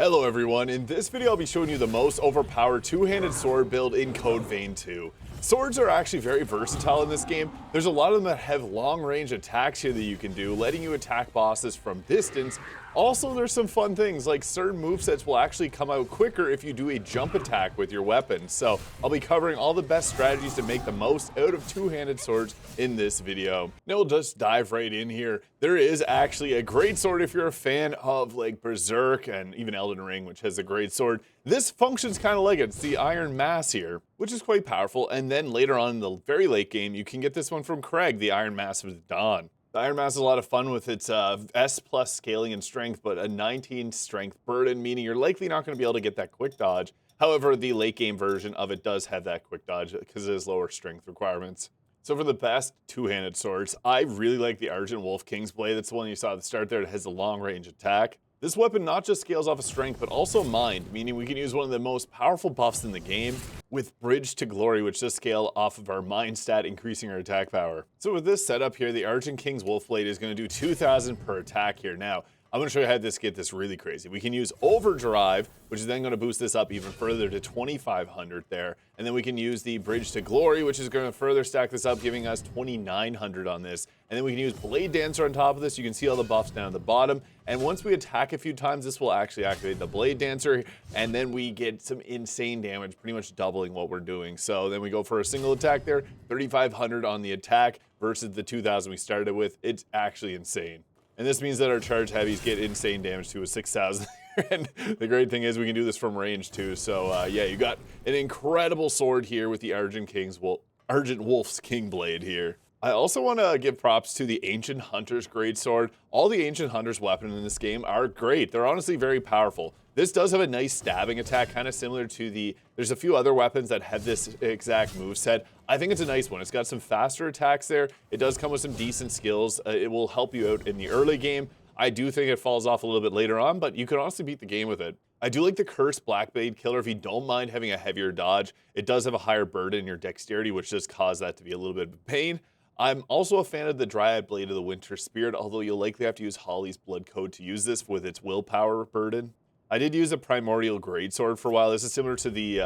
Hello everyone, in this video I'll be showing you the most overpowered two-handed sword build in Code Vein 2. Swords are actually very versatile in this game. There's a lot of them that have long-range attacks here that you can do, letting you attack bosses from distance. Also, there's some fun things, like certain movesets will actually come out quicker if you do a jump attack with your weapon. So I'll be covering all the best strategies to make the most out of two-handed swords in this video. Now we'll just dive right in here. There is actually a greatsword if you're a fan of like Berserk and even Elden Ring, which has a greatsword. This functions kind of like it. It's the Iron Mass here, which is quite powerful. And then later on in the very late game, you can get this one from Craig, the Iron Mass of the Dawn. The Iron Mass is a lot of fun with its S plus scaling and strength, but a 19 strength burden, meaning you're likely not going to be able to get that quick dodge. However, the late game version of it does have that quick dodge because it has lower strength requirements. So for the best two-handed swords, I really like the Argent Wolf King's Blade. That's the one you saw at the start there. It has a long range attack. This weapon not just scales off of strength, but also mind, meaning we can use one of the most powerful buffs in the game with Bridge to Glory, which does scale off of our mind stat, increasing our attack power. So with this setup here, the Argent King's Wolf Blade is going to do 2,000 per attack here. Now, I'm going to show you how to get this really crazy. We can use Overdrive, which is then going to boost this up even further to 2,500 there. And then we can use the Bridge to Glory, which is going to further stack this up, giving us 2,900 on this. And then we can use Blade Dancer on top of this. You can see all the buffs down at the bottom. And once we attack a few times, this will actually activate the Blade Dancer. And then we get some insane damage, pretty much doubling what we're doing. So then we go for a single attack there, 3,500 on the attack versus the 2,000 we started with. It's actually insane. And this means that our charge heavies get insane damage to a 6,000. And the great thing is we can do this from range too. So yeah, you got an incredible sword here with the Argent Wolf's King Blade here. I also want to give props to the Ancient Hunter's Greatsword. All the Ancient Hunter's weapons in this game are great. They're honestly very powerful. This does have a nice stabbing attack, kind of similar to there's a few other weapons that have this exact moveset. I think it's a nice one. It's got some faster attacks there. It does come with some decent skills. It will help you out in the early game. I do think it falls off a little bit later on, but you can honestly beat the game with it. I do like the Cursed Blackblade Killer if you don't mind having a heavier dodge. It does have a higher burden in your dexterity, which does cause that to be a little bit of a pain. I'm also a fan of the Dryad Blade of the Winter Spirit, although you'll likely have to use Holly's Blood Code to use this with its willpower burden. I did use a Primordial Greatsword for a while. This is similar to the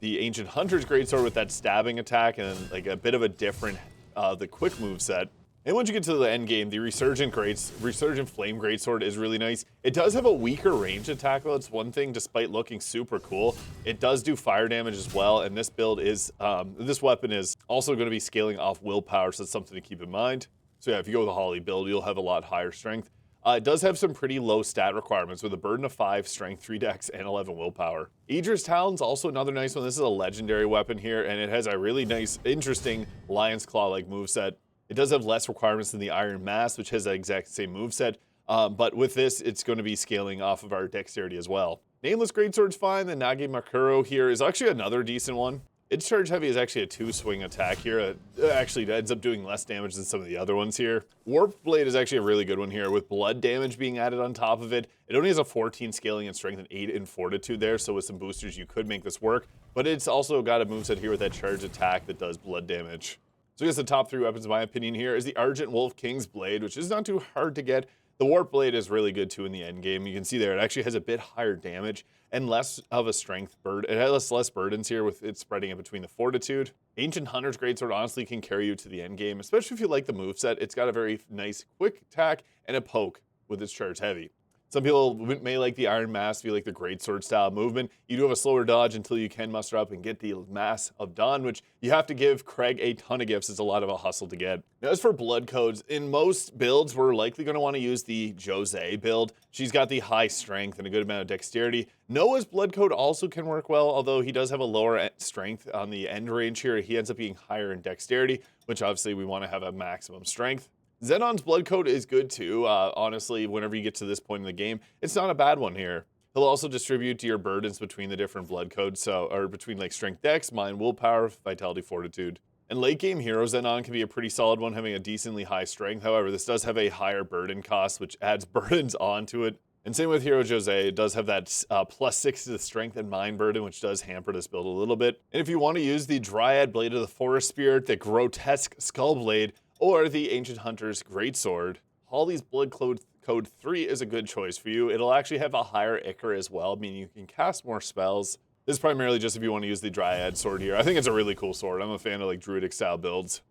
Ancient Hunter's Greatsword with that stabbing attack and like a bit of a different, the quick moveset. And once you get to the end game, the Resurgent Flame Greatsword is really nice. It does have a weaker range attack though. It's one thing, despite looking super cool. It does do fire damage as well, and this build is, this weapon is also going to be scaling off willpower, so that's something to keep in mind. So yeah, if you go with the Holly build, you'll have a lot higher strength. It does have some pretty low stat requirements with a burden of 5, strength 3 dex, and 11 willpower. Idra's Talon's also another nice one. This is a legendary weapon here, and it has a really nice, interesting Lion's Claw-like moveset. It does have less requirements than the Iron Mass, which has the exact same moveset, but with this, it's going to be scaling off of our dexterity as well. Nameless Greatsword's fine. The Nage Makuro here is actually another decent one. Its charge heavy is actually a 2-swing attack here. It actually ends up doing less damage than some of the other ones here. Warp Blade is actually a really good one here with blood damage being added on top of it. It only has a 14 scaling and strength and 8 in fortitude there, so with some boosters you could make this work. But it's also got a moveset here with that charge attack that does blood damage. So I guess the top 3 weapons in my opinion here is the Argent Wolf King's Blade, which is not too hard to get. The Warp Blade is really good too in the end game. You can see there it actually has a bit higher damage and less of a strength burden. It has less burdens here with it spreading it between the fortitude. Ancient Hunter's Greatsword honestly can carry you to the end game, especially if you like the moveset. It's got a very nice quick attack and a poke with its charge heavy. Some people may like the Iron Mass if you like the Greatsword style movement. You do have a slower dodge until you can muster up and get the Mass of Dawn, which you have to give Craig a ton of gifts. It's a lot of a hustle to get. Now, as for blood codes, in most builds, we're likely going to want to use the Jose build. She's got the high strength and a good amount of dexterity. Noah's blood code also can work well, although he does have a lower strength on the end range here. He ends up being higher in dexterity, which obviously we want to have a maximum strength. Xenon's blood code is good too. Honestly, whenever you get to this point in the game, it's not a bad one here. He'll also distribute to your burdens between the different blood codes, or between like strength dex, mind, willpower, vitality, fortitude. And late game hero Xenon can be a pretty solid one, having a decently high strength. However, this does have a higher burden cost, which adds burdens onto it. And same with Hero Jose, it does have that +6 to the strength and mind burden, which does hamper this build a little bit. And if you want to use the Dryad Blade of the Forest Spirit, the Grotesque Skull Blade, or the Ancient Hunter's Greatsword, Holly's Blood Code code 3 is a good choice for you. It'll actually have a higher Ichor as well, meaning you can cast more spells. This is primarily just if you want to use the Dryad sword here. I think it's a really cool sword. I'm a fan of like druidic style builds.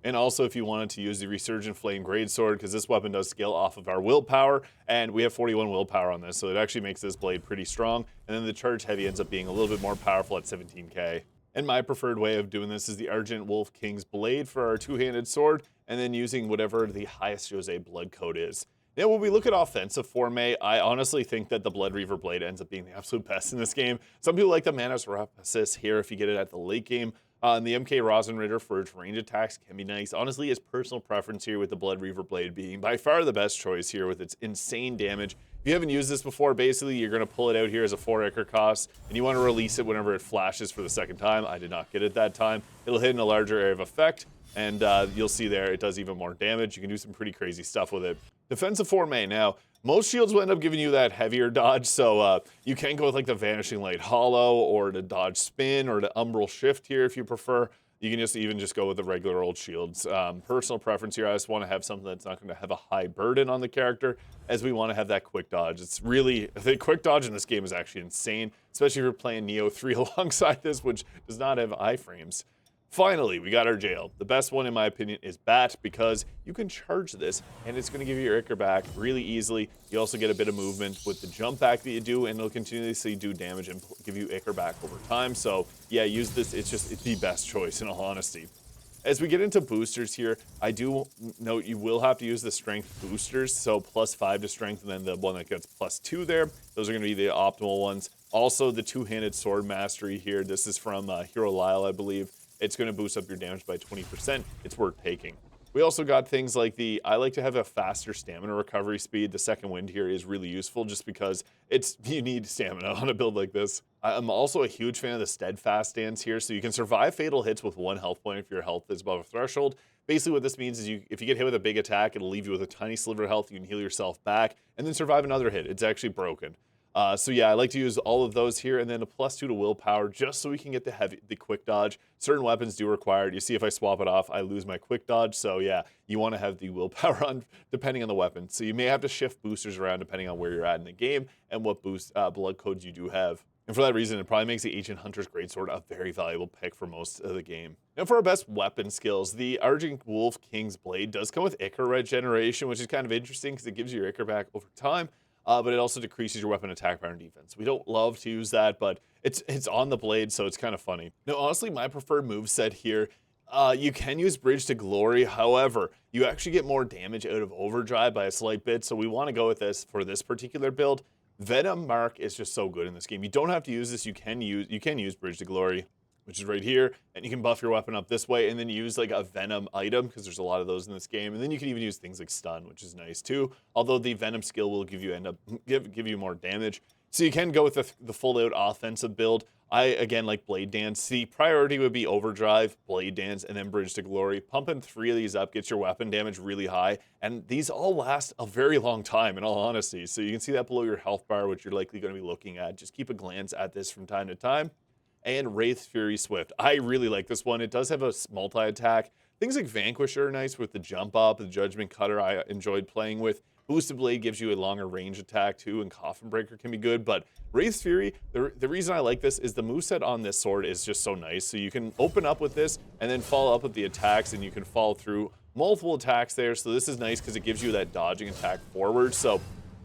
And also if you wanted to use the Resurgent Flame Greatsword, because this weapon does scale off of our willpower, and we have 41 willpower on this, so it actually makes this blade pretty strong. And then the charge heavy ends up being a little bit more powerful at 17k. And my preferred way of doing this is the Argent Wolf King's Blade for our two-handed sword, and then using whatever the highest Jose blood code is. Now, when we look at offensive Formae, I honestly think that the Blood Reaver Blade ends up being the absolute best in this game. Some people like the Manus Rapacis here if you get it at the late game. And the MK Rosenritter for its range attacks can be nice. Honestly, his personal preference here with the Blood Reaver Blade being by far the best choice here with its insane damage. If you haven't used this before, basically you're going to pull it out here as a 4 Ichor cost, and you want to release it whenever it flashes for the second time. I did not get it that time. It'll hit in a larger area of effect, and you'll see there it does even more damage. You can do some pretty crazy stuff with it. Defensive Formae. Now, most shields will end up giving you that heavier dodge, so you can go with like the Vanishing Light Hollow or the Dodge Spin or the Umbral Shift here if you prefer. You can just go with the regular old shields. Personal preference here, I just want to have something that's not going to have a high burden on the character, as we want to have that quick dodge. It's really, the quick dodge in this game is actually insane, especially if you're playing Neo 3 alongside this, which does not have iframes. Finally, we got our jail. The best one, in my opinion, is Bat, because you can charge this, and it's going to give you your Ichor back really easily. You also get a bit of movement with the jump back that you do, and it'll continuously do damage and give you Ichor back over time. So, yeah, use this. It's the best choice, in all honesty. As we get into boosters here, I do note you will have to use the strength boosters, so +5 to strength, and then the one that gets +2 there. Those are going to be the optimal ones. Also, the two-handed sword mastery here. This is from Hero Lyle, I believe. It's going to boost up your damage by 20%. It's worth taking. We also got things like I like to have a faster stamina recovery speed. The second wind here is really useful just because you need stamina on a build like this. I'm also a huge fan of the steadfast stance here, so you can survive fatal hits with 1 health point if your health is above a threshold. Basically what this means is if you get hit with a big attack, it'll leave you with a tiny sliver of health. You can heal yourself back and then survive another hit. It's actually broken. So yeah, I like to use all of those here, and then a +2 to willpower just so we can get the quick dodge. Certain weapons do require it. You see if I swap it off, I lose my quick dodge. So yeah, you want to have the willpower on depending on the weapon. So you may have to shift boosters around depending on where you're at in the game and what blood codes you do have. And for that reason, it probably makes the Ancient Hunter's Greatsword a very valuable pick for most of the game. Now for our best weapon skills, the Argent Wolf King's Blade does come with Ichor regeneration, which is kind of interesting because it gives you your Ichor back over time. But it also decreases your weapon attack power and defense. We don't love to use that, but it's on the blade, so it's kind of funny. Now, honestly, my preferred moveset here, you can use Bridge to Glory. However, you actually get more damage out of Overdrive by a slight bit, so we want to go with this for this particular build. Venom Mark is just so good in this game. You don't have to use this. You can use Bridge to Glory, which is right here, and you can buff your weapon up this way and then use like a Venom item, because there's a lot of those in this game. And then you can even use things like Stun, which is nice too, although the Venom skill will give you more damage. So you can go with the full out offensive build. I, again, like Blade Dance. The priority would be Overdrive, Blade Dance, and then Bridge to Glory. Pumping 3 of these up gets your weapon damage really high, and these all last a very long time, in all honesty. So you can see that below your health bar, which you're likely going to be looking at. Just keep a glance at this from time to time. And Wraith Fury Swift. I really like this one. It does have a multi-attack. Things like Vanquisher are nice with the jump up, the Judgment Cutter I enjoyed playing with. Boosted Blade gives you a longer range attack too, and Coffin Breaker can be good. But Wraith Fury, the reason I like this is the moveset on this sword is just so nice. So you can open up with this and then follow up with the attacks, and you can follow through multiple attacks there. So this is nice because it gives you that dodging attack forward. So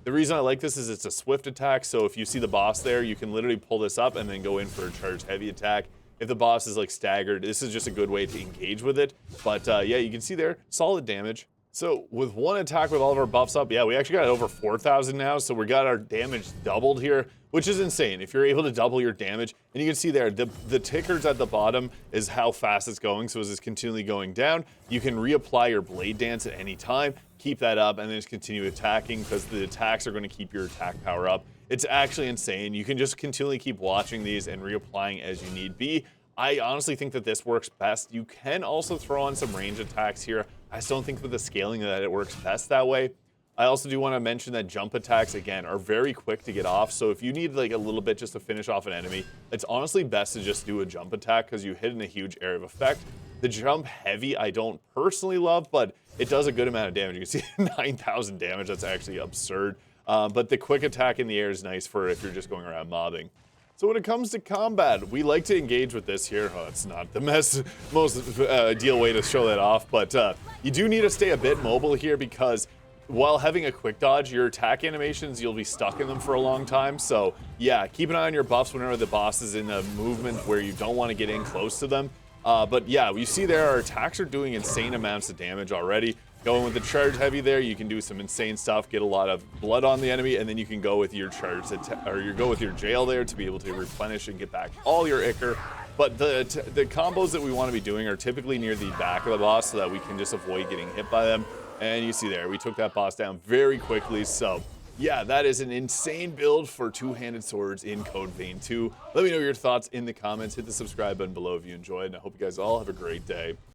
the reason I like this is it's a swift attack, so if you see the boss there, you can literally pull this up and then go in for a charge heavy attack. If the boss is like staggered, this is just a good way to engage with it. But yeah, you can see there, solid damage. So with one attack with all of our buffs up, yeah, we actually got over 4,000 now, so we got our damage doubled here, which is insane. If you're able to double your damage, and you can see there, the tickers at the bottom is how fast it's going, so as it's continually going down, you can reapply your Blade Dance at any time, keep that up, and then just continue attacking, because the attacks are going to keep your attack power up. It's actually insane. You can just continually keep watching these and reapplying as you need be. I honestly think that this works best. You can also throw on some range attacks here. I just don't think with the scaling that it works best that way. I also do want to mention that jump attacks, again, are very quick to get off. So if you need like a little bit just to finish off an enemy, it's honestly best to just do a jump attack because you hit in a huge area of effect. The jump heavy I don't personally love, but it does a good amount of damage. You can see 9,000 damage. That's actually absurd. But the quick attack in the air is nice for if you're just going around mobbing. So when it comes to combat, we like to engage with this here. Oh, it's not the most ideal way to show that off, but you do need to stay a bit mobile here because while having a quick dodge, your attack animations, you'll be stuck in them for a long time. So yeah, keep an eye on your buffs whenever the boss is in a movement where you don't want to get in close to them. But yeah, you see there, our attacks are doing insane amounts of damage already. Going with the charge heavy there, you can do some insane stuff, get a lot of blood on the enemy, and then you can go with your charge, or you go with your jail there to be able to replenish and get back all your ichor. But the combos that we want to be doing are typically near the back of the boss so that we can just avoid getting hit by them. And you see there, we took that boss down very quickly. So yeah, that is an insane build for two-handed swords in Code Vein 2. Let me know your thoughts in the comments. Hit the subscribe button below if you enjoyed, and I hope you guys all have a great day.